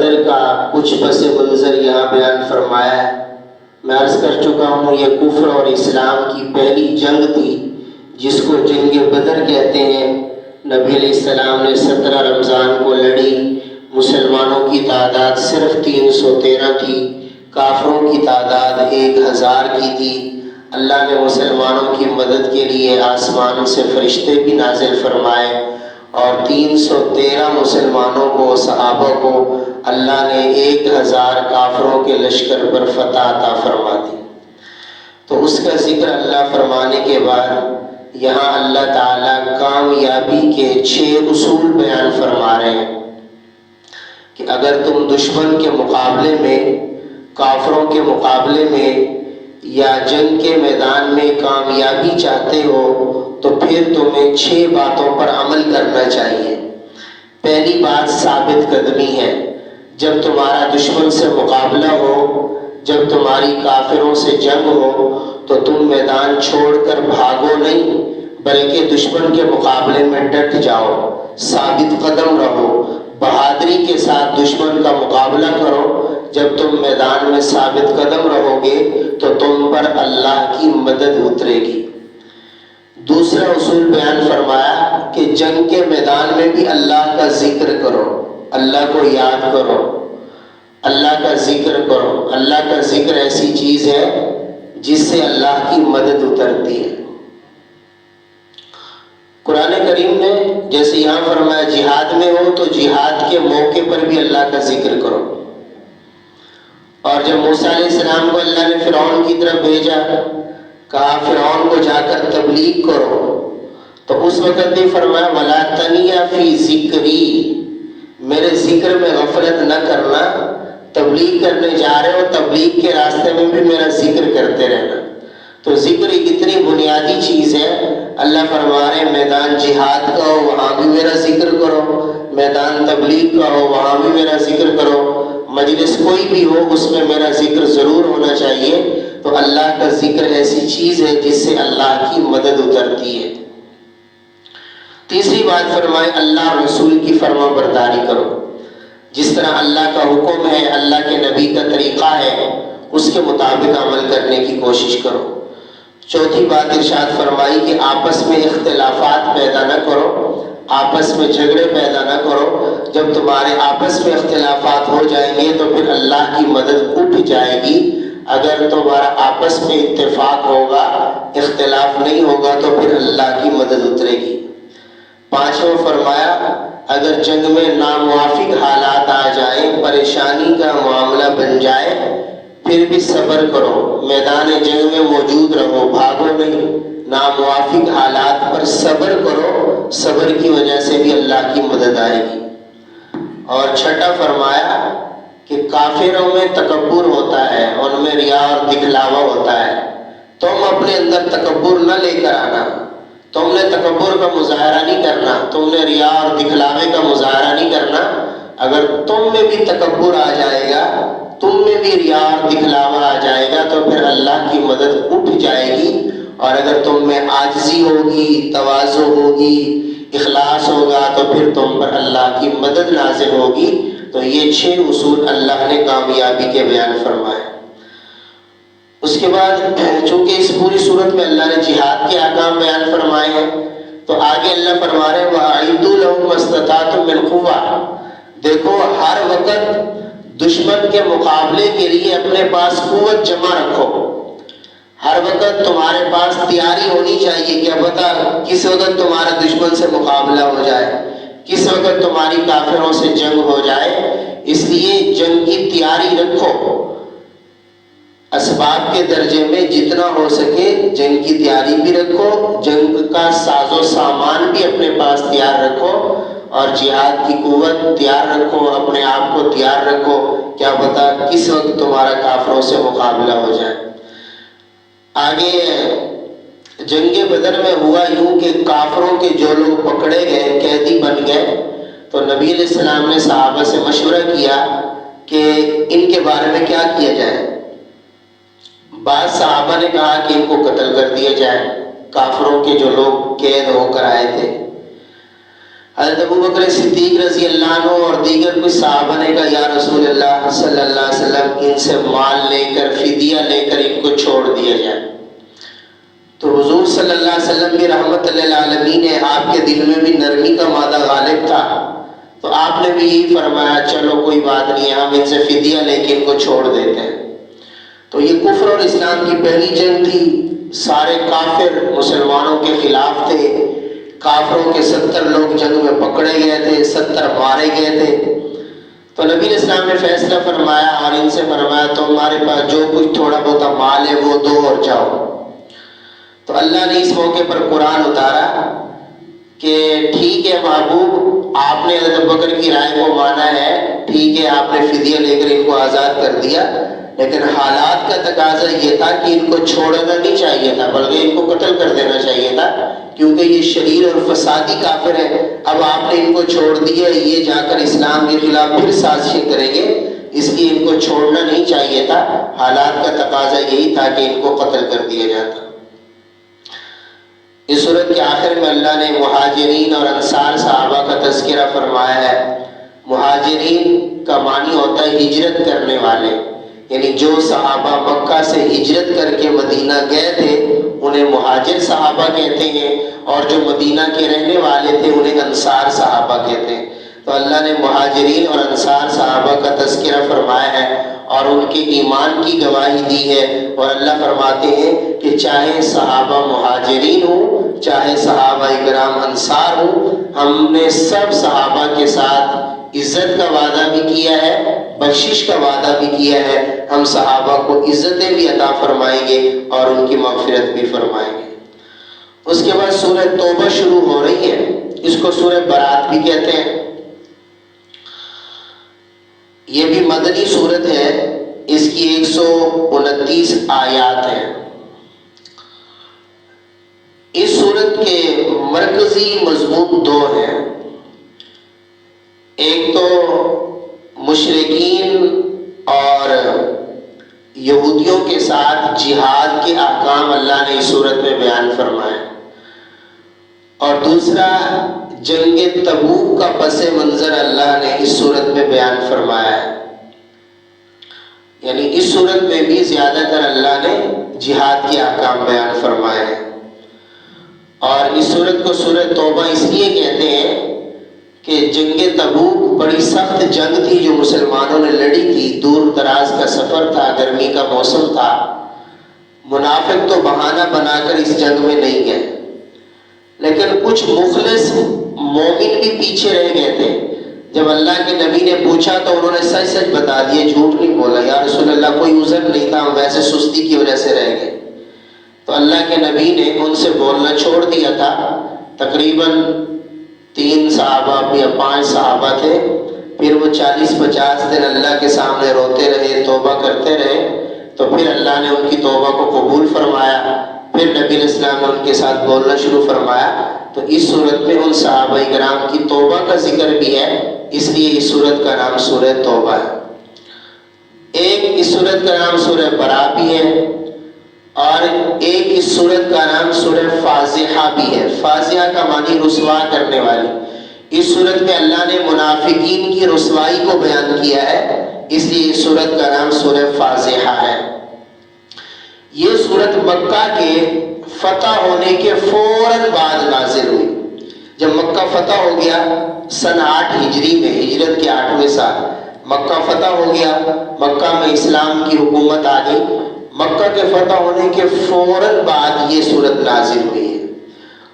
بدر کا کچھ پس منظر یہاں بیان فرمایا ہے۔ میں عرض کر چکا ہوں یہ کفر اور اسلام کی پہلی جنگ تھی جس کو جنگ بدر کہتے ہیں۔ نبی علیہ السلام نے 17 رمضان کو لڑی۔ مسلمانوں کی تعداد صرف 313 تھی، کافروں کی تعداد 1000 کی تھی۔ اللہ نے مسلمانوں کی مدد کے لیے آسمان سے فرشتے بھی نازل فرمائے اور 313 مسلمانوں کو، صحابہ کو اللہ نے 1000 کافروں کے لشکر پر فتح عطا فرما دی۔ تو اس کا ذکر اللہ فرمانے کے بعد یہاں اللہ تعالیٰ کامیابی کے 6 اصول بیان فرما رہے ہیں کہ اگر تم دشمن کے مقابلے میں، کافروں کے مقابلے میں یا جنگ کے میدان میں کامیابی چاہتے ہو تو پھر تمہیں 6 باتوں پر عمل کرنا چاہیے۔ پہلی بات ثابت قدمی ہے۔ جب تمہارا دشمن سے مقابلہ ہو، جب تمہاری کافروں سے جنگ ہو تو تم میدان چھوڑ کر بھاگو نہیں، بلکہ دشمن کے مقابلے میں ڈٹ جاؤ، ثابت قدم رہو، بہادری کے ساتھ دشمن کا مقابلہ کرو۔ جب تم میدان میں ثابت قدم رہو گے تو تم پر اللہ کی مدد اترے گی۔ دوسرا اصول بیان فرمایا کہ جنگ کے میدان میں بھی اللہ کا ذکر کرو، اللہ کو یاد کرو، اللہ کا ذکر کرو۔ اللہ کا ذکر ایسی چیز ہے جس سے اللہ کی مدد اترتی ہے۔ قرآن کریم نے جیسے یہاں فرمایا جہاد میں ہو تو جہاد کے موقع پر بھی اللہ کا ذکر کرو۔ اور جب موسیٰ علیہ السلام کو اللہ نے فرعون کی طرف بھیجا، کہا فرعون کو جا کر تبلیغ کرو، تو اس وقت بھی فرمایا وَلَا تَنِيَا فِي ذِكْرِي، میرے ذکر میں غفلت نہ کرنا۔ تبلیغ کرنے جا رہے ہو، تبلیغ کے راستے میں بھی میرا ذکر کرتے رہنا۔ تو ذکر ایک اتنی بنیادی چیز ہے۔ اللہ فرما رہے ہیں میدان جہاد کا ہو وہاں بھی میرا ذکر کرو، میدان تبلیغ کا ہو وہاں بھی میرا ذکر کرو، مجلس کوئی بھی ہو اس میں میرا ذکر ضرور ہونا چاہیے۔ تو اللہ کا ذکر ایسی چیز ہے جس سے اللہ کی مدد اترتی ہے۔ تیسری بات فرمائے اللہ اور رسول کی فرما برداری کرو، جس طرح اللہ کا حکم ہے، اللہ کے نبی کا طریقہ ہے، اس کے مطابق عمل کرنے کی کوشش کرو۔ چوتھی بات ارشاد فرمائی کہ آپس میں اختلافات پیدا نہ کرو، آپس میں جھگڑے پیدا نہ کرو۔ جب تمہارے آپس میں اختلافات ہو جائیں گے تو پھر اللہ کی مدد اٹھ جائے گی۔ اگر تمہارا آپس میں اتفاق ہوگا، اختلاف نہیں ہوگا تو پھر اللہ کی مدد اترے گی۔ پانچواں فرمایا اگر جنگ میں ناموافق حالات آ جائیں، پریشانی کا معاملہ بن جائے، پھر بھی صبر کرو، میدان جنگ میں موجود رہو، بھاگو نہیں۔ ناموافق حالات پر صبر کرو، صبر کی وجہ سے بھی اللہ کی مدد آئے گی۔ اور چھٹا فرمایا کہ کافروں میں تکبر ہوتا ہے، ان میں ریا اور دکھلاوا ہوتا ہے۔ تم اپنے اندر تکبر نہ لے کر آنا، تم نے تکبر کا مظاہرہ نہیں کرنا، تم نے ریا اور دکھلاوے کا مظاہرہ نہیں کرنا۔ اگر تم میں بھی تکبر آ جائے گا، تم میں بھی ریا اور دکھلاوا آ جائے گا تو پھر اللہ کی مدد اٹھ جائے گی۔ اور اگر تم میں عاجزی ہوگی، تواضع ہوگی، اخلاص ہوگا تو پھر تم پر اللہ کی مدد نازل ہوگی۔ تو یہ 6 اصول اللہ نے کامیابی کے بیان فرمائے۔ اس کے بعد چونکہ اس پوری صورت میں اللہ نے جہاد کے احکام بیان فرمائے ہیں تو آگے اللہ فرما رہے ہیں وَأَعِدُّوا لَهُم مَّا اسْتَطَعْتُم مِّن قُوَّةٍ، دیکھو ہر وقت دشمن کے مقابلے کے لیے اپنے پاس قوت جمع رکھو۔ ہر وقت تمہارے پاس تیاری ہونی چاہیے، کیا پتہ کس وقت تمہارا دشمن سے مقابلہ ہو جائے، کس وقت تمہاری کافروں سے جنگ ہو جائے۔ اس لیے جنگ کی تیاری رکھو، اسباب کے درجے میں جتنا ہو سکے جنگ کی تیاری بھی رکھو، جنگ کا ساز و سامان بھی اپنے پاس تیار رکھو، اور جہاد کی قوت تیار رکھو، اپنے آپ کو تیار رکھو، کیا پتہ کس وقت تمہارا کافروں سے مقابلہ ہو جائے۔ آگے جنگ بدر میں ہوا یوں کہ کافروں کے جو لوگ پکڑے گئے، قیدی بن گئے، تو نبی علیہ السلام نے صحابہ سے مشورہ کیا کہ ان کے بارے میں کیا کیا جائے۔ بعض صحابہ نے کہا کہ ان کو قتل کر دیا جائے، کافروں کے جو لوگ قید ہو کر آئے تھے۔ حضرت ابوبکر صدیق رضی اللہ عنہ اور دیگر کچھ صحابہ نے کہا یا رسول صلی اللہ علیہ وسلم ان سے مال لے کر فدیہ لے کر ان کو چھوڑ دیا جائے۔ تو حضور صلی اللہ علیہ وسلم بھی رحمت للعالمین ہے، آپ کے دل میں بھی نرمی کا مادہ غالب تھا، تو آپ نے بھی یہی فرمایا چلو کوئی بات نہیں ہے، ہم ان سے فدیہ لے کے ان کو چھوڑ دیتے ہیں۔ تو یہ کفر اور اسلام کی پہلی جنگ تھی، سارے کافر مسلمانوں کے خلاف تھے، کافروں کے 70 لوگ جنگ میں پکڑے گئے تھے، 70 مارے گئے تھے۔ تو نبی علیہ السلام نے فیصلہ فرمایا اور ان سے فرمایا تمہارے پاس جو کچھ تھوڑا بہت مال ہے وہ دو اور جاؤ۔ تو اللہ نے اس موقع پر قرآن اتارا کہ ٹھیک ہے محبوب، آپ نے حضرت بکر کی رائے کو مانا ہے، ٹھیک ہے آپ نے فدیہ لے کر ان کو آزاد کر دیا، لیکن حالات کا تقاضا یہ تھا کہ ان کو چھوڑنا نہیں چاہیے تھا، بلکہ ان کو قتل کر دینا چاہیے تھا، کیونکہ یہ شریر اور فسادی کافر ہے۔ اب آپ نے ان کو چھوڑ دیا، یہ جا کر اسلام کے خلاف پھر سازشیں کریں گے، اس لیے ان کو چھوڑنا نہیں چاہیے تھا، حالات کا تقاضا یہی تھا کہ ان کو قتل کر دیا جاتا۔ اس سورت کے آخر میں اللہ نے مہاجرین اور انصار صحابہ کا تذکرہ فرمایا ہے۔ مہاجرین کا معنی ہوتا ہے ہجرت کرنے والے، یعنی جو صحابہ مکہ سے ہجرت کر کے مدینہ گئے تھے انہیں مہاجر صحابہ کہتے ہیں، اور جو مدینہ کے رہنے والے تھے انہیں انصار صحابہ کہتے ہیں۔ تو اللہ نے مہاجرین اور انصار صحابہ کا تذکرہ فرمایا ہے اور ان کے ایمان کی گواہی دی ہے، اور اللہ فرماتے ہیں کہ چاہے صحابہ مہاجرین ہوں چاہے صحابہ کرام انصار ہوں، ہم نے سب صحابہ کے ساتھ عزت کا وعدہ بھی کیا ہے، بخشش کا وعدہ بھی کیا ہے، ہم صحابہ کو عزتیں بھی عطا فرمائیں گے اور ان کی مغفرت بھی فرمائیں گے۔ اس کے بعد سورہ توبہ شروع ہو رہی ہے، اس کو سورہ برات بھی کہتے ہیں۔ یہ بھی مدنی سورت ہے، اس کی 129 آیات ہیں۔ اس سورت کے مرکزی مضمون دو ہیں، ایک تو مشرکین اور یہودیوں کے ساتھ جہاد کے احکام اللہ نے اس صورت میں بیان فرمائے، اور دوسرا جنگ تبوک کا پس منظر اللہ نے اس صورت میں بیان فرمایا ہے۔ یعنی اس صورت میں بھی زیادہ تر اللہ نے جہاد کے احکام بیان فرمائے ہیں، اور اس صورت کو سورہ توبہ اس لیے کہتے ہیں کہ جنگ تبوک بڑی سخت جنگ تھی جو مسلمانوں نے لڑی تھی، دور دراز کا سفر تھا، گرمی کا موسم تھا، منافق تو بہانہ بنا کر اس جنگ میں نہیں گئے، لیکن کچھ مخلص مومن بھی پیچھے رہ گئے تھے۔ جب اللہ کے نبی نے پوچھا تو انہوں نے سچ سچ بتا دیا، جھوٹ نہیں بولا، یا رسول اللہ کوئی عذر نہیں تھا، ہم ویسے سستی کی وجہ سے رہ گئے۔ تو اللہ کے نبی نے ان سے بولنا چھوڑ دیا تھا۔ تقریباً 3 صحابہ یا 5 صحابہ تھے، پھر وہ 40-50 دن اللہ کے سامنے روتے رہے، توبہ کرتے رہے، تو پھر اللہ نے ان کی توبہ کو قبول فرمایا، پھر نبی علیہ السلام نے ان کے ساتھ بولنا شروع فرمایا۔ تو اس صورت میں ان صحابہ کرام کی توبہ کا ذکر بھی ہے، اس لیے اس صورت کا نام سورہ توبہ ہے۔ ایک اس صورت کا نام سورہ برا بھی ہے، اور ایک اس صورت کا نام سورہ فاضحہ بھی ہے۔ فاضحہ کا معنی رسوا کرنے والی۔ اس صورت میں اللہ نے منافقین کی رسوائی کو بیان کیا ہے، اس لیے اس صورت کا نام سورہ فاضحہ ہے۔ یہ صورت مکہ کے فتح ہونے کے فوراً بعد نازل ہوئی۔ جب مکہ فتح ہو گیا سن 8 ہجری میں، ہجرت کے 8ویں سال مکہ فتح ہو گیا، مکہ میں اسلام کی حکومت آ گئی، مکہ کے فتح ہونے کے فوراً بعد یہ صورت نازل ہوئی ہے،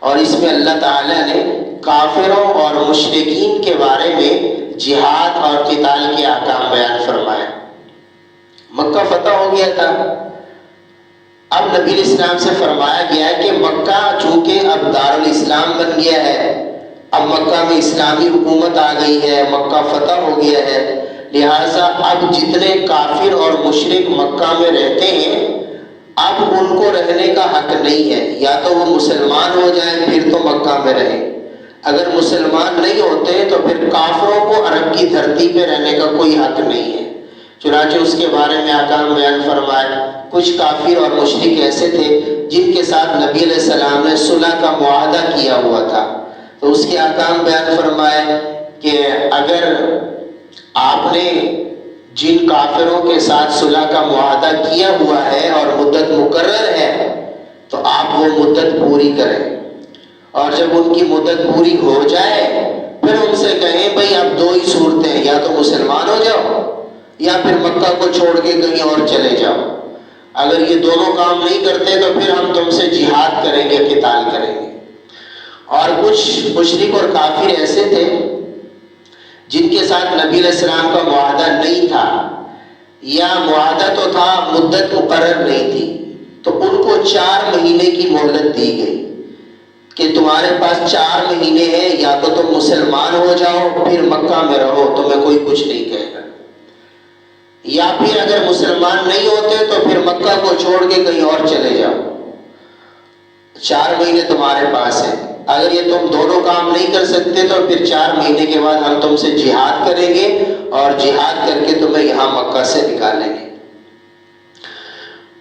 اور اس میں اللہ تعالیٰ نے کافروں اور مشرکین کے بارے میں جہاد اور قتال کے احکام بیان فرمائے۔ مکہ فتح ہو گیا تھا، اب نبی علیہ السلام سے فرمایا گیا ہے کہ مکہ چونکہ اب دارالاسلام بن گیا ہے، اب مکہ میں اسلامی حکومت آ گئی ہے، مکہ فتح ہو گیا ہے، لہٰذا اب جتنے کافر اور مشرک مکہ میں رہتے ہیں اب ان کو رہنے کا حق نہیں ہے، یا تو وہ مسلمان ہو جائیں پھر تو مکہ میں رہیں، اگر مسلمان نہیں ہوتے تو پھر کافروں کو عرب کی دھرتی پہ رہنے کا کوئی حق نہیں ہے۔ چنانچہ اس کے بارے میں احکام بیان فرمائے۔ کچھ کافر اور مشرک ایسے تھے جن کے ساتھ نبی علیہ السلام نے صلح کا معاہدہ کیا ہوا تھا، تو اس کے احکام بیان فرمائے کہ اگر آپ نے جن کافروں کے ساتھ صلح کا معاہدہ کیا ہوا ہے اور مدت مقرر ہے تو آپ وہ مدت پوری کریں، اور جب ان کی مدت پوری ہو جائے پھر ان سے کہیں بھئی اب دو ہی صورتیں ہیں، یا تو مسلمان ہو جاؤ یا پھر مکہ کو چھوڑ کے کہیں اور چلے جاؤ۔ اگر یہ دونوں کام نہیں کرتے تو پھر ہم تم سے جہاد کریں گے، قتال کریں گے۔ اور کچھ مشرک اور کافر ایسے تھے جن کے ساتھ نبی علیہ السلام کا معاہدہ نہیں تھا، یا معاہدہ تو تھا مدت مقرر نہیں تھی، تو ان کو 4 مہینے کی مہلت دی گئی کہ تمہارے پاس 4 مہینے ہیں، یا تو تم مسلمان ہو جاؤ پھر مکہ میں رہو، تمہیں کوئی کچھ نہیں کہے گا، یا پھر اگر مسلمان نہیں ہوتے تو پھر مکہ کو چھوڑ کے کہیں اور چلے جاؤ۔ 4 مہینے تمہارے پاس ہیں، اگر یہ تم دونوں کام نہیں کر سکتے تو پھر 4 مہینے کے بعد ہم تم سے جہاد کریں گے اور جہاد کر کے تمہیں یہاں مکہ سے نکالیں گے۔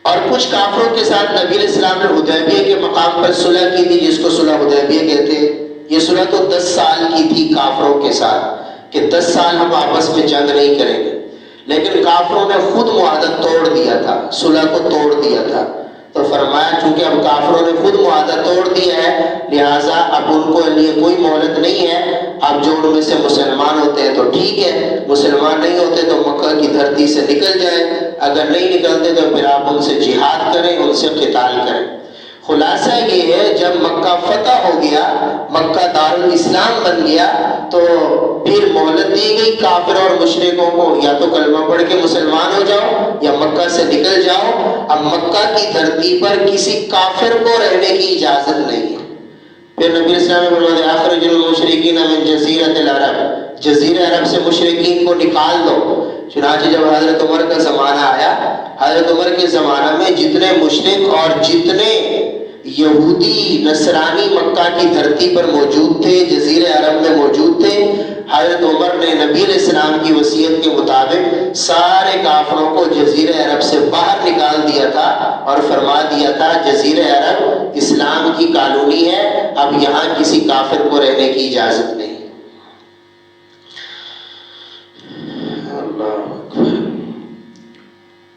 اور کچھ کافروں کے ساتھ نبی علیہ السلام نے حدیبیہ کے مقام پر صلح کی تھی، جس کو صلح حدیبیہ کہتے ہیں۔ یہ صلح تو 10 سال کی تھی کافروں کے ساتھ کہ 10 سال ہم آپس میں جنگ نہیں کریں گے، لیکن کافروں نے خود معاہدہ توڑ دیا تھا، صلح کو توڑ دیا تھا۔ تو فرمایا چونکہ اب کافروں نے خود معاہدہ توڑ دیا ہے لہٰذا اب ان کو لیے کوئی مہلت نہیں ہے، اب جو ان میں سے مسلمان ہوتے ہیں تو ٹھیک ہے، مسلمان نہیں ہوتے تو مکہ کی دھرتی سے نکل جائیں، اگر نہیں نکلتے تو پھر آپ ان سے جہاد کریں، ان سے قتال کریں۔ خلاصہ یہ ہے جب مکہ فتح ہو گیا، مکہ دارالاسلام بن گیا، تو پھر مہلت دی گئی کافر اور مشرکوں کو، یا تو کلمہ پڑھ کے مسلمان ہو جاؤ یا مکہ سے نکل جاؤ۔ اب مکہ کی دھرتی پر کسی کافر کو رہنے کی اجازت نہیں ہے۔ پھر نبی اسلام نے فرمایا اخرج المشرکین من جزیرۃ العرب، جزیرہ عرب سے مشرکین کو نکال دو۔ چنانچہ جب حضرت عمر کا زمانہ آیا، حضرت عمر کے زمانہ میں جتنے مشرک اور جتنے یہودی نصرانی مکہ کی دھرتی پر موجود تھے، جزیرہ عرب میں موجود تھے، حضرت عمر نے نبی علیہ السلام کی وصیت کے مطابق سارے کافروں کو جزیرہ عرب سے باہر نکال دیا تھا اور فرما دیا تھا جزیرہ عرب اسلام کی کالونی ہے، اب یہاں کسی کافر کو رہنے کی اجازت نہیں۔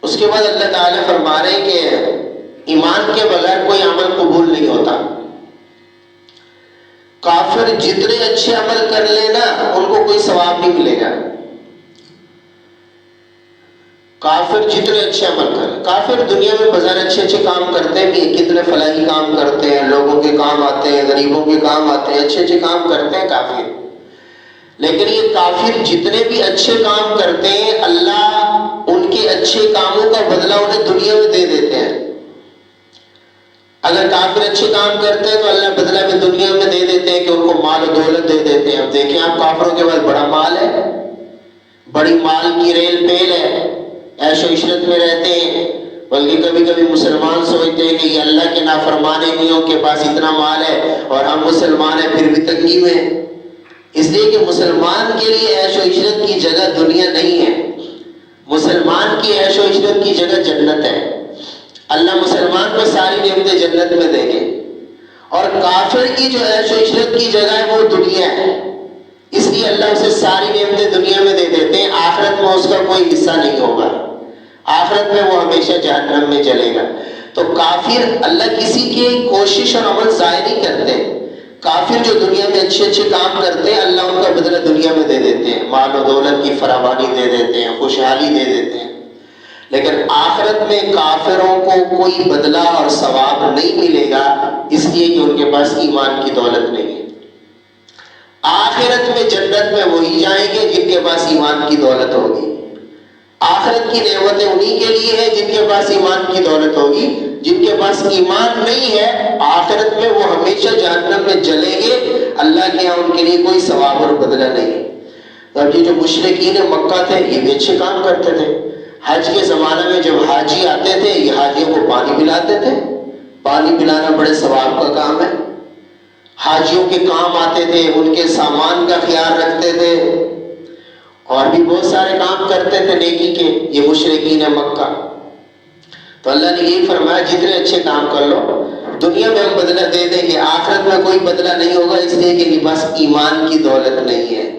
اس کے بعد اللہ تعالیٰ فرما رہے ہیں کہ ایمان کے بغیر کوئی عمل قبول نہیں ہوتا۔ کافر جتنے اچھے عمل کر لے نا ان کو کوئی ثواب نہیں ملے گا۔ کافر جتنے اچھے عمل کریں، کافر دنیا میں بظاہر اچھے اچھے کام کرتے بھی ہیں، کتنے فلاحی کام کرتے ہیں، لوگوں کے کام آتے ہیں، غریبوں کے کام آتے ہیں، اچھے اچھے کام کرتے ہیں کافر، لیکن یہ کافر جتنے بھی اچھے کام کرتے ہیں اللہ ان کے اچھے کاموں کا بدلہ انہیں دنیا میں دے دیتے ہیں۔ اگر کافر اچھے کام کرتے ہیں تو اللہ بدلہ میں دنیا میں دے دیتے ہیں کہ ان کو مال و دولت دے دیتے ہیں۔ اب دیکھیں آپ کافروں کے پاس بڑا مال ہے، بڑی مال کی ریل پیل ہے، عیش و عشرت میں رہتے ہیں، بلکہ کبھی کبھی مسلمان سوچتے ہیں کہ یہ اللہ کے نافرمانیوں کے پاس اتنا مال ہے اور ہم مسلمان ہیں پھر بھی تنگی میں، اس لیے کہ مسلمان کے لیے عیش و عشرت کی جگہ دنیا نہیں ہے، مسلمان کی عیش و عشرت کی جگہ جنت ہے۔ اللہ مسلمان کو ساری نعمتیں جنت میں دیں گے، اور کافر کی جو عیش و عشرت کی جگہ ہے وہ دنیا ہے، اس لیے اللہ اسے ساری نعمتیں دنیا میں دے دیتے ہیں، آخرت میں اس کا کوئی حصہ نہیں ہوگا، آخرت میں وہ ہمیشہ جہنم میں جلے گا۔ تو کافر اللہ کسی کی کوشش اور عمل ضائع نہیں کرتے، کافر جو دنیا میں اچھے اچھے کام کرتے ہیں اللہ ان کا بدلہ دنیا میں دے دیتے ہیں، مال و دولت کی فراوانی دے دیتے ہیں، خوشحالی دے دیتے ہیں، لیکن آخرت میں کافروں کو کوئی بدلہ اور ثواب نہیں ملے گا، اس لیے کہ ان کے پاس ایمان کی دولت نہیں ہے۔ آخرت میں جنت میں وہی جائیں گے جن کے پاس ایمان کی دولت ہوگی، آخرت کی نعمتیں انہی کے لیے ہیں جن کے پاس ایمان کی دولت ہوگی، جن کے پاس ایمان نہیں ہے آخرت میں وہ ہمیشہ جہنم میں جلیں گے، اللہ کے یہاں ان کے لیے کوئی ثواب اور بدلہ نہیں۔ اب یہ جو مشرکین مکہ تھے یہ بھی اچھے کام کرتے تھے، حج کے زمانے میں جب حاجی آتے تھے یہ حاجیوں کو پانی پلاتے تھے، پانی پلانا بڑے ثواب کا کام ہے، حاجیوں کے کام آتے تھے، ان کے سامان کا خیال رکھتے تھے، اور بھی بہت سارے کام کرتے تھے نیکی کے یہ مشرکین مکہ۔ تو اللہ نے یہی فرمایا جتنے اچھے کام کر لو دنیا میں ہم بدلہ دے دیں گے، آخرت میں کوئی بدلہ نہیں ہوگا، اس لیے کہ ان کے پاس ایمان کی دولت نہیں ہے۔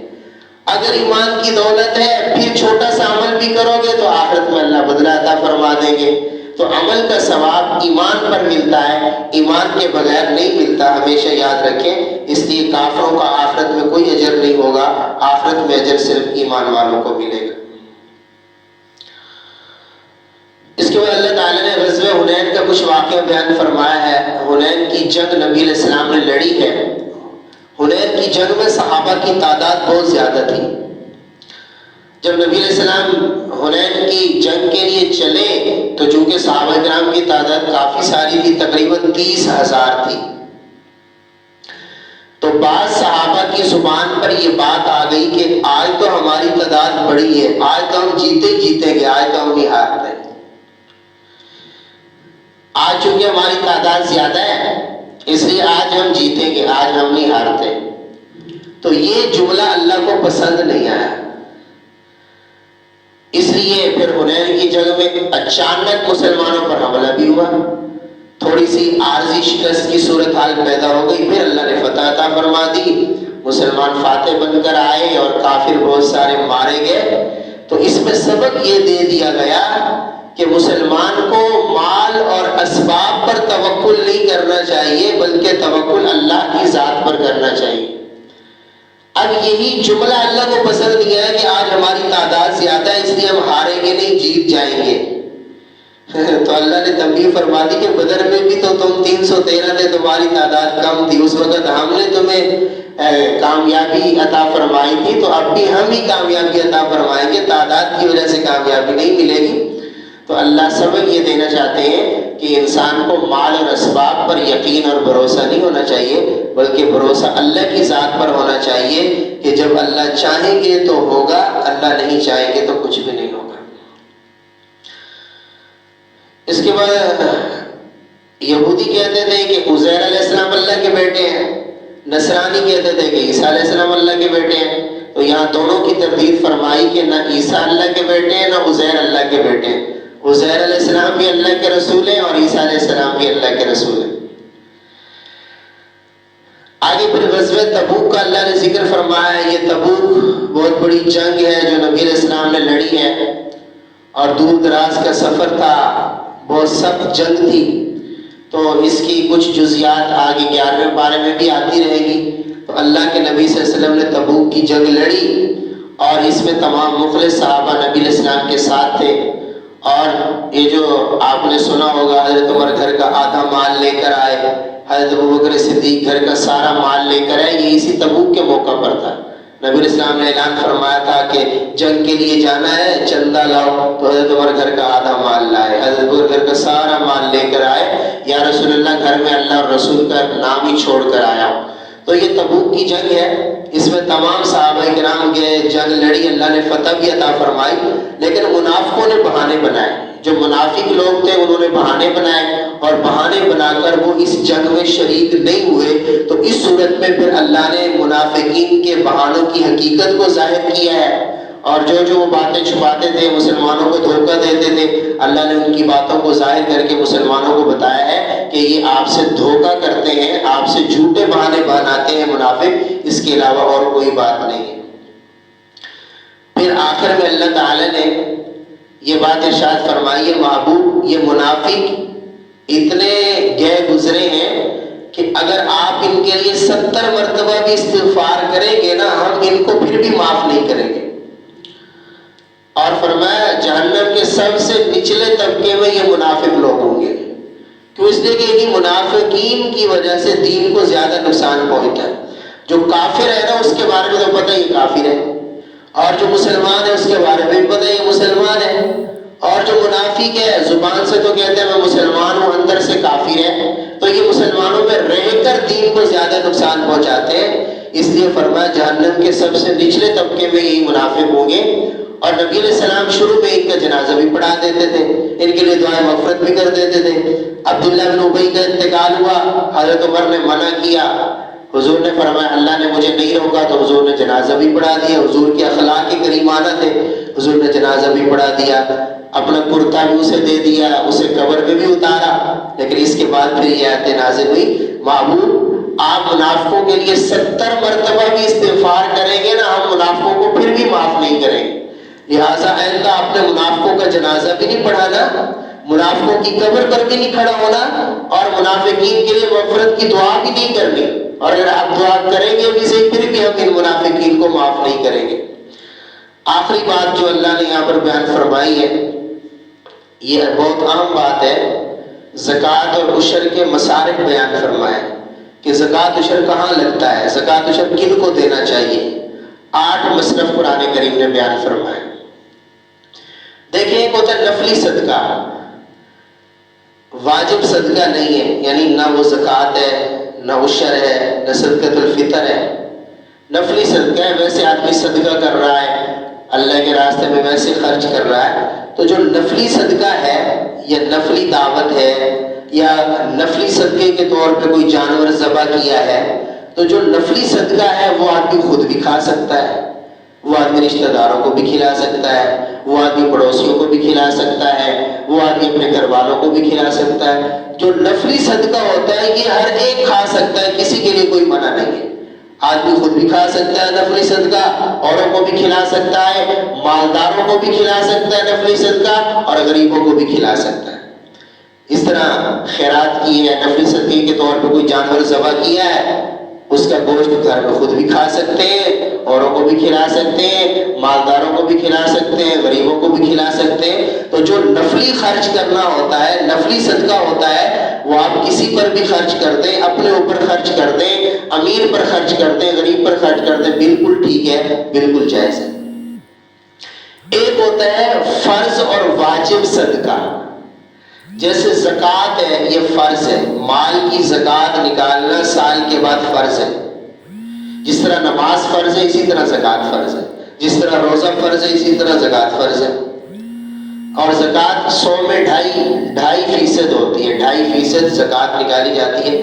اگر ایمان کی دولت ہے پھر چھوٹا سا عمل بھی کرو گے تو آخرت میں اللہ بدلہ عطا فرما دیں گے. تو عمل کا ثواب ایمان پر ملتا ہے، ایمان کے بغیر نہیں ملتا، ہمیشہ یاد رکھیں. اس لیے کافروں کا آخرت میں کوئی اجر نہیں ہوگا، آخرت میں اجر صرف ایمان والوں کو ملے گا. اس کے بعد اللہ تعالیٰ نے غزوہ حنین کا کچھ واقعہ بیان فرمایا ہے. حنین کی جنگ نبی علیہ السلام نے لڑی ہے. حنین کی جنگ میں صحابہ کی تعداد بہت زیادہ تھی. جب نبی علیہ السلام حنین کی جنگ کے لیے چلے تو چونکہ صحابہ کرام کی تعداد کافی ساری تھی، تقریباً 30,000 تھی، تو بعض صحابہ کی زبان پر یہ بات آ گئی کہ آج تو ہماری تعداد بڑی ہے، آج تو ہم جیتیں گے، آج تو ہم نہیں ہارتے. آج چونکہ ہماری تعداد زیادہ ہے اس لیے آج ہم جیتیں گے، آج ہم نہیں ہارتے. تو یہ جملہ اللہ کو پسند نہیں آیا. اس لیے پھر حنین کی جنگ میں اچانک مسلمانوں پر حملہ بھی ہوا، تھوڑی سی عارضی شکست کی صورتحال پیدا ہو گئی، پھر اللہ نے فتح عطا فرما دی، مسلمان فاتح بن کر آئے اور کافر بہت سارے مارے گئے. تو اس میں سبق یہ دے دیا گیا کہ مسلمان کو مال اور اسباب پر توکل نہیں کرنا چاہیے بلکہ توکل اللہ کی ذات پر کرنا چاہیے. اب یہی جملہ اللہ کو پسند نہیں ہے کہ آج ہماری تعداد زیادہ ہے اس لیے ہم ہاریں گے نہیں، جیت جائیں گے. تو اللہ نے تنبیہ فرما دی کہ بدر میں بھی تو تم 313 تھے، تمہاری تعداد کم تھی، اس وقت ہم نے تمہیں کامیابی عطا فرمائی تھی، تو اب بھی ہم ہی کامیابی عطا فرمائیں گے، تعداد کی وجہ سے کامیابی نہیں ملے گی. تو اللہ سبق یہ دینا چاہتے ہیں کہ انسان کو مال اور اسباب پر یقین اور بھروسہ نہیں ہونا چاہیے بلکہ بھروسہ اللہ کی ذات پر ہونا چاہیے کہ جب اللہ چاہیں گے تو ہوگا، اللہ نہیں چاہیں گے تو کچھ بھی نہیں ہوگا. اس کے بعد یہودی کہتے تھے کہ عزیر علیہ السلام اللہ کے بیٹے ہیں، نصرانی کہتے تھے کہ عیسیٰ علیہ السلام اللہ کے بیٹے ہیں. تو یہاں دونوں کی تردید فرمائی کہ نہ عیسیٰ اللہ کے بیٹے ہیں نہ عزیر اللہ کے بیٹے ہیں. عزیر علیہ السلام بھی اللہ کے رسول ہیں اور عیسیٰ علیہ السلام بھی اللہ کے رسول ہیں. آگے پھر غزوہ تبوک کا اللہ نے ذکر فرمایا ہے. یہ تبوک بہت بڑی جنگ ہے جو نبی علیہ السلام نے لڑی ہے اور دور دراز کا سفر تھا، بہت سخت جنگ تھی. تو اس کی کچھ جزیات آگے 11ویں پارے میں بھی آتی رہے گی. تو اللہ کے نبی صلی اللہ علیہ وسلم نے تبوک کی جنگ لڑی اور اس میں تمام مخلص صحابہ نبی علیہ السلام کے ساتھ تھے. اور یہ جو آپ نے سنا ہوگا حضرت عمر گھر کا آدھا مال لے کر آئے، حضرت ابوبکر صدیق گھر کا سارا مال لے کر آئے، یہ اسی تبوک کے موقع پر تھا. نبی علیہ السلام نے اعلان فرمایا تھا کہ جنگ کے لیے جانا ہے، چندہ لاؤ. تو حضرت عمر گھر کا آدھا مال لائے، حضرت عمر گھر کا سارا مال لے کر آئے. یا رسول اللہ گھر میں اللہ اور رسول کا نام ہی چھوڑ کر آیا ہوں. تو یہ تبوک کی جنگ ہے، اس میں تمام صحابہ کرام گئے، جنگ لڑی، اللہ نے فتح بھی عطا فرمائی. لیکن منافقوں نے بہانے بنائے، جو منافق لوگ تھے انہوں نے بہانے بنائے اور بہانے بنا کر وہ اس جنگ میں شریک نہیں ہوئے. تو اس صورت میں پھر اللہ نے منافقین کے بہانوں کی حقیقت کو ظاہر کیا ہے اور جو وہ باتیں چھپاتے تھے، مسلمانوں کو دھوکہ دیتے تھے، اللہ نے ان کی باتوں کو ظاہر کر کے مسلمانوں کو بتایا ہے کہ یہ آپ سے دھوکہ کرتے ہیں، آپ سے جھوٹے بہانے بناتے ہیں منافق، اس کے علاوہ اور کوئی بات نہیں ہے. پھر آخر میں اللہ تعالی نے یہ بات ارشاد فرمائی ہے، محبوب یہ منافق اتنے گئے گزرے ہیں کہ اگر آپ ان کے لیے 70 مرتبہ بھی استغفار کریں گے نا ہم ان کو پھر بھی معاف نہیں کریں گے. اور فرمایا جہنم کے سب سے نچلے طبقے میں یہ منافق لوگ ہوں گے. کیوں؟ اس لیے کہ انہی منافقین کی وجہ سے دین کو زیادہ نقصان پہنچتا ہے. جو کافر ہے نا اس کے بارے میں تو پتہ ہی کافر ہے، اور جو مسلمان ہے اس کے بارے میں بھی پتہ ہی مسلمان ہے، اور جو منافق ہے زبان سے تو کہتے ہیں میں مسلمان ہوں، اندر سے کافر ہے. تو یہ مسلمانوں میں رہ کر دین کو زیادہ نقصان پہنچاتے ہیں. اس لیے فرمایا جہنم کے سب سے نچلے طبقے میں یہی منافق ہوں گے. اور نبی علیہ السلام شروع میں ان کا جنازہ بھی پڑھا دیتے تھے، ان کے لیے دعائیں مغفرت بھی کر دیتے تھے. عبداللہ بن ابی کا انتقال ہوا، حضرت عمر نے منع کیا، حضور نے فرمایا اللہ نے مجھے نہیں روکا، تو حضور نے جنازہ بھی پڑھا دیا. حضور کے اخلاق کریمانہ تھے، حضور نے جنازہ بھی پڑھا دیا، اپنا کرتا بھی اسے دے دیا، اسے قبر میں بھی اتارا. لیکن اس کے بعد پھر یہ آیت نازل ہوئی، محبوب آپ منافقوں کے لیے 70 مرتبہ بھی استغفار کریں گے نا، ہم منافقوں کو پھر بھی معاف نہیں کریں گے۔ لہٰذا آئندہ آپ نے منافقوں کا جنازہ بھی نہیں پڑھانا، منافقوں کی قبر پر بھی نہیں کھڑا ہونا، اور منافقین کے لیے مغفرت کی دعا بھی نہیں کرنی، اور اگر آپ دعا کریں گے بھی صحیح پھر بھی ہم ان منافقین کو معاف نہیں کریں گے۔ آخری بات جو اللہ نے یہاں پر بیان فرمائی ہے، یہ بہت اہم بات ہے، زکوٰۃ اور عشر کے مصارف بیان فرمائے کہ زکوٰۃ عشر کہاں لگتا ہے، زکوٰۃ عشر کن کو دینا چاہیے۔ 8 مصرف قرآن کریم نے بیان فرمائے۔ دیکھیں، ایک ہوتا ہے نفلی صدقہ، واجب صدقہ نہیں ہے، یعنی نہ وہ زکوٰۃ ہے، نہ عشر ہے، نہ صدقۃ الفطر ہے، نفلی صدقہ ہے، ویسے آدمی صدقہ کر رہا ہے، اللہ کے راستے میں ویسے خرچ کر رہا ہے۔ تو جو نفلی صدقہ ہے یا نفلی دعوت ہے یا نفلی صدقے کے طور پہ کوئی جانور ذبح کیا ہے، تو جو نفلی صدقہ ہے وہ آدمی خود بھی کھا سکتا ہے، وہ آدمی رشتہ داروں کو بھی کھلا سکتا ہے، وہ آدمی پڑوسیوں کو بھی کھلا سکتا ہے، وہ آدمی اپنے گھر والوں کو بھی کھلا سکتا ہے۔ جو نفلی صدقہ ہوتا ہے یہ ہر ایک کھا سکتا ہے، کسی کے لیے کوئی منع نہیں ہے۔ آدمی خود بھی کھا سکتا ہے نفلی صدقہ، اوروں کو بھی کھلا سکتا ہے، مالداروں کو بھی کھلا سکتا ہے نفلی صدقہ، اور غریبوں کو بھی کھلا سکتا ہے۔ اس طرح خیرات کی ہے، نفلی صدقے کے طور پہ کوئی جانور ذبح کیا ہے، اس کا گوشت گھر میں خود بھی کھا سکتے ہیں، اوروں کو بھی کھلا سکتے ہیں، مالداروں کو بھی کھلا سکتے ہیں، غریبوں کو بھی کھلا سکتے ہیں۔ تو جو نفلی خرچ کرنا ہوتا ہے، نفلی صدقہ ہوتا ہے، وہ آپ کسی پر بھی خرچ کر دیں، اپنے اوپر خرچ کر دیں، امیر پر خرچ کر دیں، غریب پر خرچ کر دیں، بالکل ٹھیک ہے، بالکل جائز ہے۔ ایک ہوتا ہے فرض اور واجب صدقہ، جیسے زکوٰۃ ہے، یہ فرض ہے، مال کی زکوٰۃ نکالنا سال کے بعد فرض ہے۔ جس طرح نماز فرض ہے اسی طرح زکوٰۃ فرض ہے، جس طرح روزہ فرض ہے اسی طرح زکوٰۃ فرض ہے۔ اور زکوٰۃ 100 میں 2.5% ہوتی ہے، 2.5% زکوٰۃ نکالی جاتی ہے۔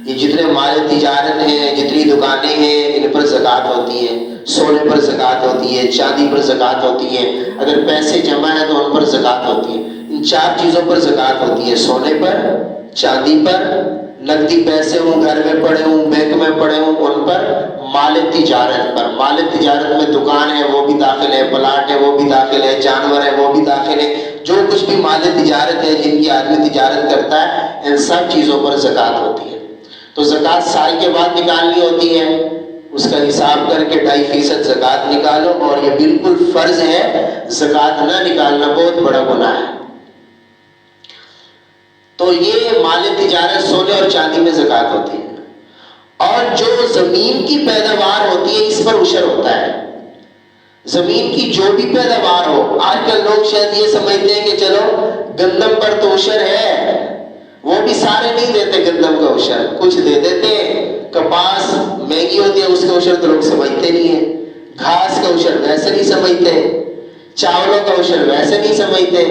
یہ جتنے مال تجارت ہیں، جتنی دکانیں ہیں، ان پر زکوٰۃ ہوتی ہے، سونے پر زکوٰۃ ہوتی ہے، چاندی پر زکوٰۃ ہوتی ہے، اگر پیسے جمع ہے تو ان پر زکوٰۃ ہوتی ہے۔ ان 4 چیزوں پر زکوٰۃ ہوتی ہے، سونے پر، چاندی پر، نقدی پیسے ہوں، گھر میں پڑے ہوں، بینک میں پڑے ہوں، ان پر، مال تجارت پر۔ مال تجارت میں دکان ہے وہ بھی داخل ہے، پلاٹ ہے وہ بھی داخل ہے، جانور ہے وہ بھی داخل ہے، جو کچھ بھی مال تجارت ہے جن کی آدمی تجارت کرتا ہے، ان سب چیزوں پر زکوٰۃ ہوتی ہے۔ تو زکوٰۃ سال کے بعد نکالنی ہوتی ہے، اس کا حساب کر کے 2.5% زکوٰۃ نکالو، اور یہ بالکل فرض ہے، زکوٰۃ نہ نکالنا بہت بڑا گناہ ہے۔ تو یہ مال تجارت، سونے اور چاندی میں زکوٰۃ ہوتی ہے۔ اور جو زمین کی پیداوار ہوتی ہے اس پر عشر ہوتا ہے۔ زمین کی جو بھی پیداوار ہو، آج کل لوگ شاید یہ سمجھتے ہیں کہ چلو گندم پر تو عشر ہے، وہ بھی سارے نہیں دیتے گندم کا عشر، کچھ دے دیتے۔ کپاس مہنگی ہوتی ہے، اس کا عشر تو لوگ سمجھتے نہیں ہیں، گھاس کا عشر ویسے نہیں سمجھتے، چاولوں کا عشر ویسے نہیں سمجھتے۔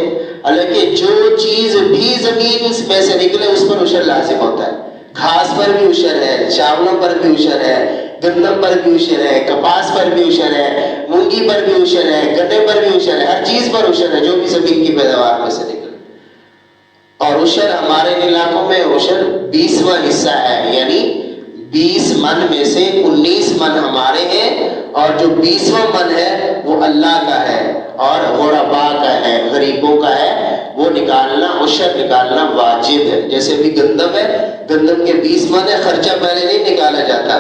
حالانکہ جو چیز بھی زمین میں سے نکلے اس پر عشر لازم ہوتا ہے۔ گھاس پر بھی عشر ہے، چاولوں پر بھی عشر ہے، گندم پر بھی عشر ہے، کپاس پر بھی عشر ہے، مونگی پر بھی عشر ہے، گنے پر بھی عشر ہے، ہر چیز پر عشر ہے جو بھی زمین کی پیداوار میں سے نکلے۔ اور عشر ہمارے علاقوں میں عشر 20واں حصہ ہے، یعنی 20 من میں سے 19 من ہمارے ہیں، اور جو 20واں من ہے وہ اللہ کا ہے اور غرباء کا ہے، غریبوں کا ہے، وہ نکالنا، عشر نکالنا واجب ہے۔ جیسے بھی گندم ہے، گندم کے 20 من ہے، خرچہ پہلے نہیں نکالا جاتا،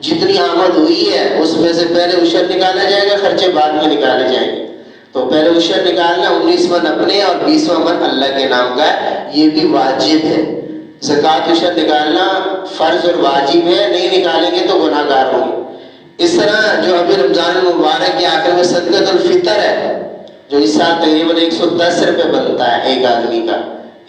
جتنی آمد ہوئی ہے اس میں سے پہلے عشر نکالا جائے گا، خرچے بعد میں نکالے جائیں گے۔ تو پہلے عشر نکالنا، 19 من اپنے اور 20واں من اللہ کے نام کا ہے، یہ بھی واجب ہے۔ زکوٰۃ عشر نکالنا فرض اور واجب ہے، نہیں نکالیں گے تو گناہ گار ہوں گے۔ اس طرح جو ابھی رمضان المبارک کے آخر میں صدقۃ الفطر ہے، جو اس سال تقریباً 110 روپے بنتا ہے ایک آدمی کا،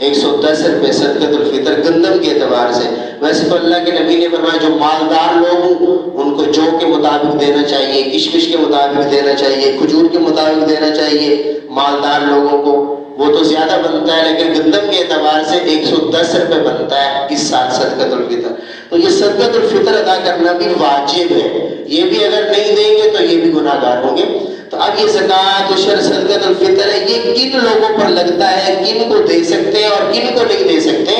110 روپے صدقۃ الفطر گندم کے اعتبار سے۔ ویسے تو اللہ کے نبی نے فرمایا جو مالدار لوگ ہوں ان کو جو کے مطابق دینا چاہیے، کشمش کے مطابق دینا چاہیے، کھجور کے مطابق دینا چاہیے مالدار لوگوں کو، وہ تو زیادہ بنتا ہے، لیکن گندم کے اعتبار سے 110 روپے بنتا ہے اس سال صدقۃ الفطر۔ تو یہ صدقۃ الفطر ادا کرنا بھی واجب ہے، یہ بھی اگر نہیں دیں گے تو یہ بھی گناہ گار ہوں گے۔ تو اب یہ زکوٰۃ عشر صدقۃ الفطر ہے، یہ کن لوگوں پر لگتا ہے، کن کو دے سکتے ہیں اور کن کو نہیں دے سکتے؟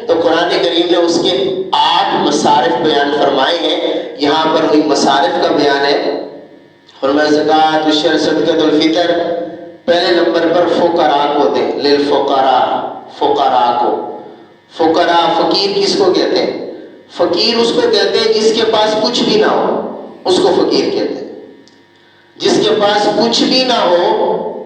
تو قرآن کریم نے اس کے 8 مصارف بیان فرمائے ہیں، یہاں پر وہی مصارف کا بیان ہے۔ فرمایا زکوٰۃ عشر صدقۃ الفطر پہلے نمبر پر فقراء کو دیں، للفقراء، فقراء کو۔ فقراء، فقیر کس کو کہتے ہیں؟ فقیر اس کو کہتے ہیں جس کے پاس کچھ بھی نہ ہو، اس کو فقیر کہتے ہیں۔ جس کے پاس کچھ بھی نہ ہو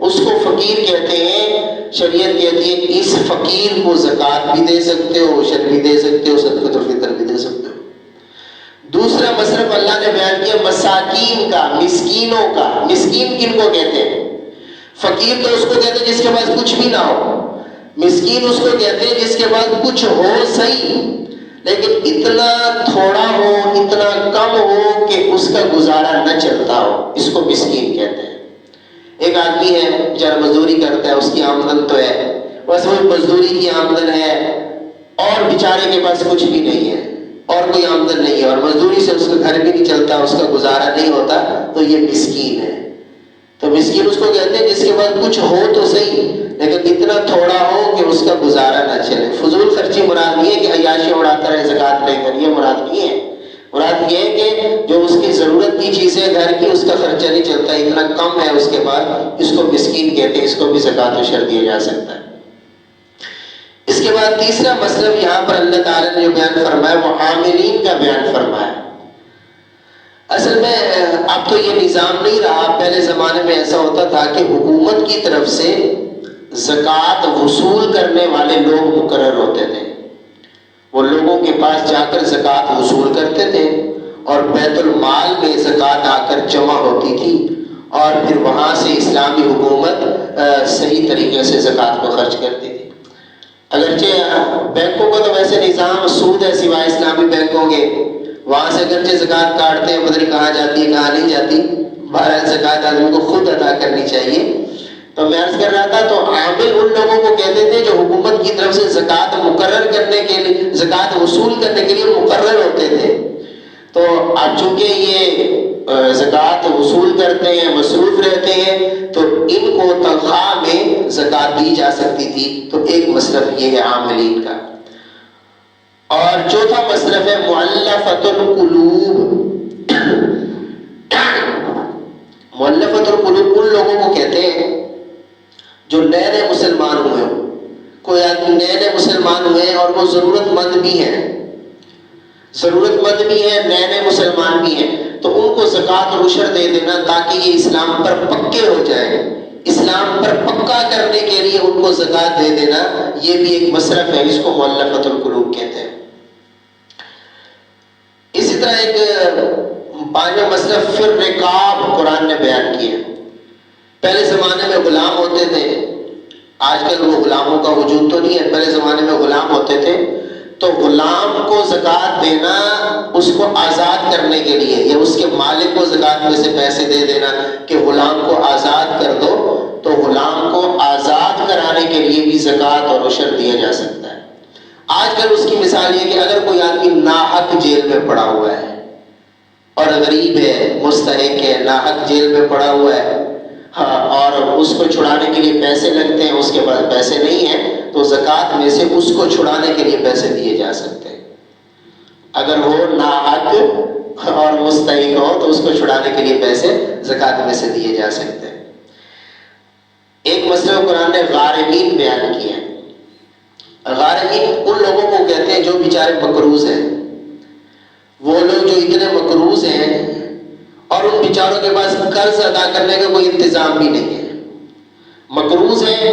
اس کو فقیر کہتے ہیں۔ شریعت کہتی ہے اس فقیر کو زکوٰۃ بھی دے سکتے ہو، عشر بھی دے سکتے ہو، صدقۃ الفطر بھی دے سکتے ہو۔ دوسرا مصرف اللہ نے بیان کیا مساکین کا، مسکینوں کا۔ مسکین کن کو کہتے ہیں؟ فقیر تو اس کو کہتے ہیں جس کے پاس کچھ بھی نہ ہو، مسکین اس کو کہتے ہیں جس کے پاس کچھ ہو صحیح لیکن اتنا تھوڑا ہو، اتنا کم ہو کہ اس کا گزارا نہ چلتا ہو، اس کو مسکین کہتے ہیں۔ ایک آدمی ہے بیچارہ مزدوری کرتا ہے، اس کی آمدن تو ہے، بس وہ مزدوری کی آمدن ہے اور بیچارے کے پاس کچھ بھی نہیں ہے اور کوئی آمدن نہیں ہے اور مزدوری سے اس کا گھر بھی نہیں چلتا، اس کا گزارا نہیں ہوتا، تو یہ مسکین ہے۔ تو مسکین اس کو کہتے ہیں جس کے پاس کچھ ہو تو صحیح لیکن اتنا تھوڑا ہو کہ اس کا گزارا نہ چلے۔ فضول خرچی مراد نہیں ہے کہ عیاشی اڑاتا رہے زکوٰۃ لے کر، یہ مراد نہیں ہے۔ مراد یہ ہے کہ جو اس کی ضرورت کی چیزیں گھر کی، اس کا خرچہ نہیں چلتا، اتنا کم ہے اس کے پاس، اس کو مسکین کہتے ہیں، اس کو بھی زکوٰۃ عشر دیا جا سکتا ہے۔ اس کے بعد تیسرا مصرف یہاں پر اللہ تعالیٰ نے جو بیان فرمایا وہ عاملین کا بیان فرمایا۔ اصل میں اب تو یہ نظام نہیں رہا، پہلے زمانے میں ایسا ہوتا تھا کہ حکومت کی طرف سے زکوٰۃ وصول کرنے والے لوگ مقرر ہوتے تھے، وہ لوگوں کے پاس جا کر زکوٰۃ وصول کرتے تھے اور بیت المال میں زکوٰۃ آ کر جمع ہوتی تھی اور پھر وہاں سے اسلامی حکومت صحیح طریقے سے زکوٰۃ کو خرچ کرتی تھی۔ اگرچہ بینکوں کا تو ویسے نظام سود ہے سوائے اسلامی بینکوں کے، وہاں سے اگرچہ زکوٰۃ کاٹتے ہیں، پتہ نہیں کہاں جاتی ہے کہاں نہیں جاتی، بہرحال زکوٰۃ آدمی کو خود ادا کرنی چاہیے۔ تو میں عرض کر رہا تھا تو عامل ان لوگوں کو کہتے تھے جو حکومت کی طرف سے زکوٰۃ مقرر کرنے کے لیے، زکوٰۃ وصول کرنے کے لیے مقرر ہوتے تھے۔ تو اب چونکہ یہ زکوٰۃ وصول کرتے ہیں، مصروف رہتے ہیں، تو ان کو تنخواہ میں زکوٰۃ دی جا سکتی تھی۔ تو ایک مصرف یہ ہے عاملین کا۔ اور چوتھا مصرف ہے مؤلفۃ القلوب۔ مؤلفۃ القلوب ان لوگوں کو کہتے ہیں جو نئے نئے مسلمان ہوئے ہوں۔ کوئی آدمی نئے نئے مسلمان ہوئے اور وہ ضرورت مند بھی ہیں، ضرورت مند بھی ہیں، نئے نئے مسلمان بھی ہیں، تو ان کو زکوٰۃ اور عشر دے دینا تاکہ یہ اسلام پر پکے ہو جائیں، اسلام پر پکا کرنے کے لیے ان کو زکوٰۃ دے دینا، یہ بھی ایک مصرف ہے، اس کو مؤلفۃ القلوب کہتے ہیں۔ اسی طرح ایک 5واں مصرف فی الرقاب قرآن نے بیان کیا۔ پہلے زمانے میں غلام ہوتے تھے، آج کل وہ غلاموں کا وجود تو نہیں ہے، پہلے زمانے میں غلام ہوتے تھے، تو غلام کو زکوٰۃ دینا اس کو آزاد کرنے کے لیے، یا اس کے مالک کو زکوٰۃ میں سے پیسے دے دینا کہ غلام کو آزاد کر دو، تو غلام کو آزاد کرانے کے لیے بھی زکوٰۃ اور عشر دیا جا سکتا ہے۔ آج کل اس کی مثال یہ کہ اگر کوئی آدمی ناحق جیل میں پڑا ہوا ہے اور غریب ہے، مستحق ہے، ناحق جیل میں پڑا ہوا ہے، اور اس کو چھڑانے کے لیے پیسے لگتے ہیں، اس کے پاس پیسے نہیں ہیں، تو زکوٰۃ میں سے اس کو چھڑانے کے لیے پیسے دیے جا سکتے ہیں۔ اگر وہ ناحق اور مستحق ہو تو اس کو چھڑانے کے لیے پیسے زکوٰۃ میں سے دیے جا سکتے ہیں۔ ایک مصرف قرآن نے غارمین بیان کیا ہے۔ غارمین ان لوگوں کو کہتے ہیں جو بیچارے مقروض ہیں، وہ لوگ جو اتنے مقروض ہیں اور ان بیچاروں کے پاس قرض ادا کرنے کا کوئی انتظام بھی نہیں ہے، مقروض ہیں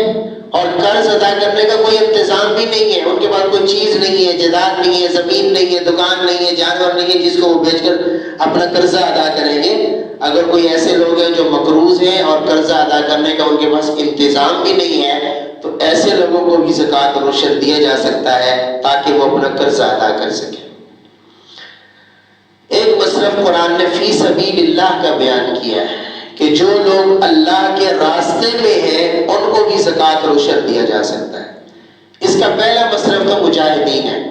اور قرض ادا کرنے کا کوئی انتظام بھی نہیں ہے، ان کے پاس کوئی چیز نہیں ہے، جائیداد نہیں ہے، زمین نہیں ہے، دکان نہیں ہے، جانور نہیں ہے جس کو وہ بیچ کر اپنا قرضہ ادا کریں گے۔ اگر کوئی ایسے لوگ ہیں جو مقروض ہیں اور قرضہ ادا کرنے کا ان کے پاس انتظام بھی نہیں ہے، تو ایسے لوگوں کو بھی زکوٰۃ اور عشر دیا جا سکتا ہے تاکہ وہ اپنا قرضہ ادا کر سکیں۔ ایک مصرف قرآن نے فی سبیل اللہ کا بیان کیا ہے کہ جو لوگ اللہ کے راستے میں ہیں ان کو بھی زکوٰۃ اور عشر دیا جا سکتا ہے۔ اس کا پہلا مصرف تو مجاہدین ہے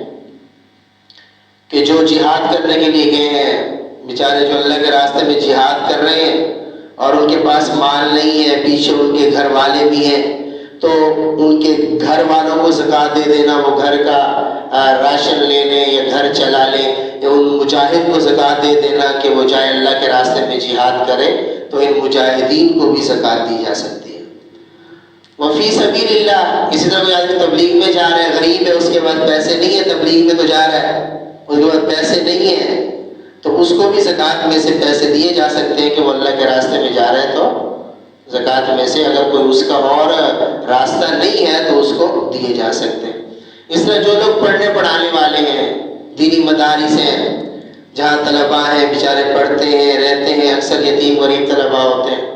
کہ جو جہاد کرنے کے لیے گئے ہیں، بیچارے جو اللہ کے راستے میں جہاد کر رہے ہیں، اور ان کے پاس مال نہیں ہے، پیچھے ان کے گھر والے بھی ہیں، تو ان کے گھر والوں کو زکوٰۃ دے دینا، وہ گھر کا راشن لے لیں یا گھر چلا لیں، یا ان مجاہد کو زکوٰۃ دے دینا کہ وہ جائے اللہ کے راستے میں جہاد کرے، تو ان مجاہدین کو بھی زکوٰۃ دی جا سکتی ہے۔ وفی سبیل اللہ، اسی طرح کوئی آدمی تبلیغ میں جا رہا ہے، غریب ہے، اس کے بعد پیسے نہیں ہے، تبلیغ میں تو جا رہا ہے، اس کے بعد پیسے نہیں ہیں، تو اس کو بھی زکوٰۃ میں سے پیسے دیے جا سکتے ہیں کہ وہ اللہ کے راستے میں جا رہے ہیں، تو زکوٰۃ میں سے اگر کوئی اس کا اور راستہ نہیں ہے تو اس کو دیے جا سکتے ہیں۔ اس طرح جو لوگ پڑھنے پڑھانے والے ہیں، دینی مدارس ہیں، جہاں طلباء ہیں بیچارے پڑھتے ہیں رہتے ہیں، اکثر یتیم غریب طلباء ہوتے ہیں،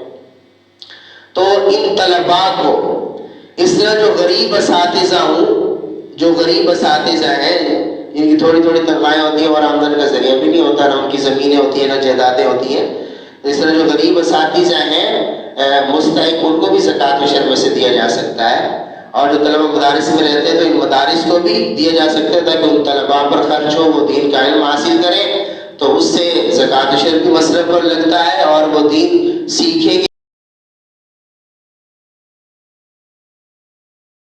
تو ان طلباء کو اس طرح جو غریب اساتذہ جو غریب اساتذہ ہیں، ان کی تھوڑی تھوڑی تنخواہیں ہوتی ہیں اور آمدن کا ذریعہ بھی نہیں ہوتا، نہ ان کی زمینیں ہوتی ہیں نہ جائیدادیں ہوتی ہیں، اس طرح جو غریب اساتذہ ہیں مستحق، ان کو بھی زکوٰۃ عشر میں سے دیا جا سکتا ہے، اور جو طلبہ مدارس میں رہتے ہیں تو ان مدارس کو بھی دیا جا سکتا ہے تاکہ ان طلباء پر خرچ ہو، وہ دین کا علم حاصل کریں، تو اس سے زکوٰۃ عشر بھی مصرف پر لگتا ہے اور وہ دین سیکھیں گے۔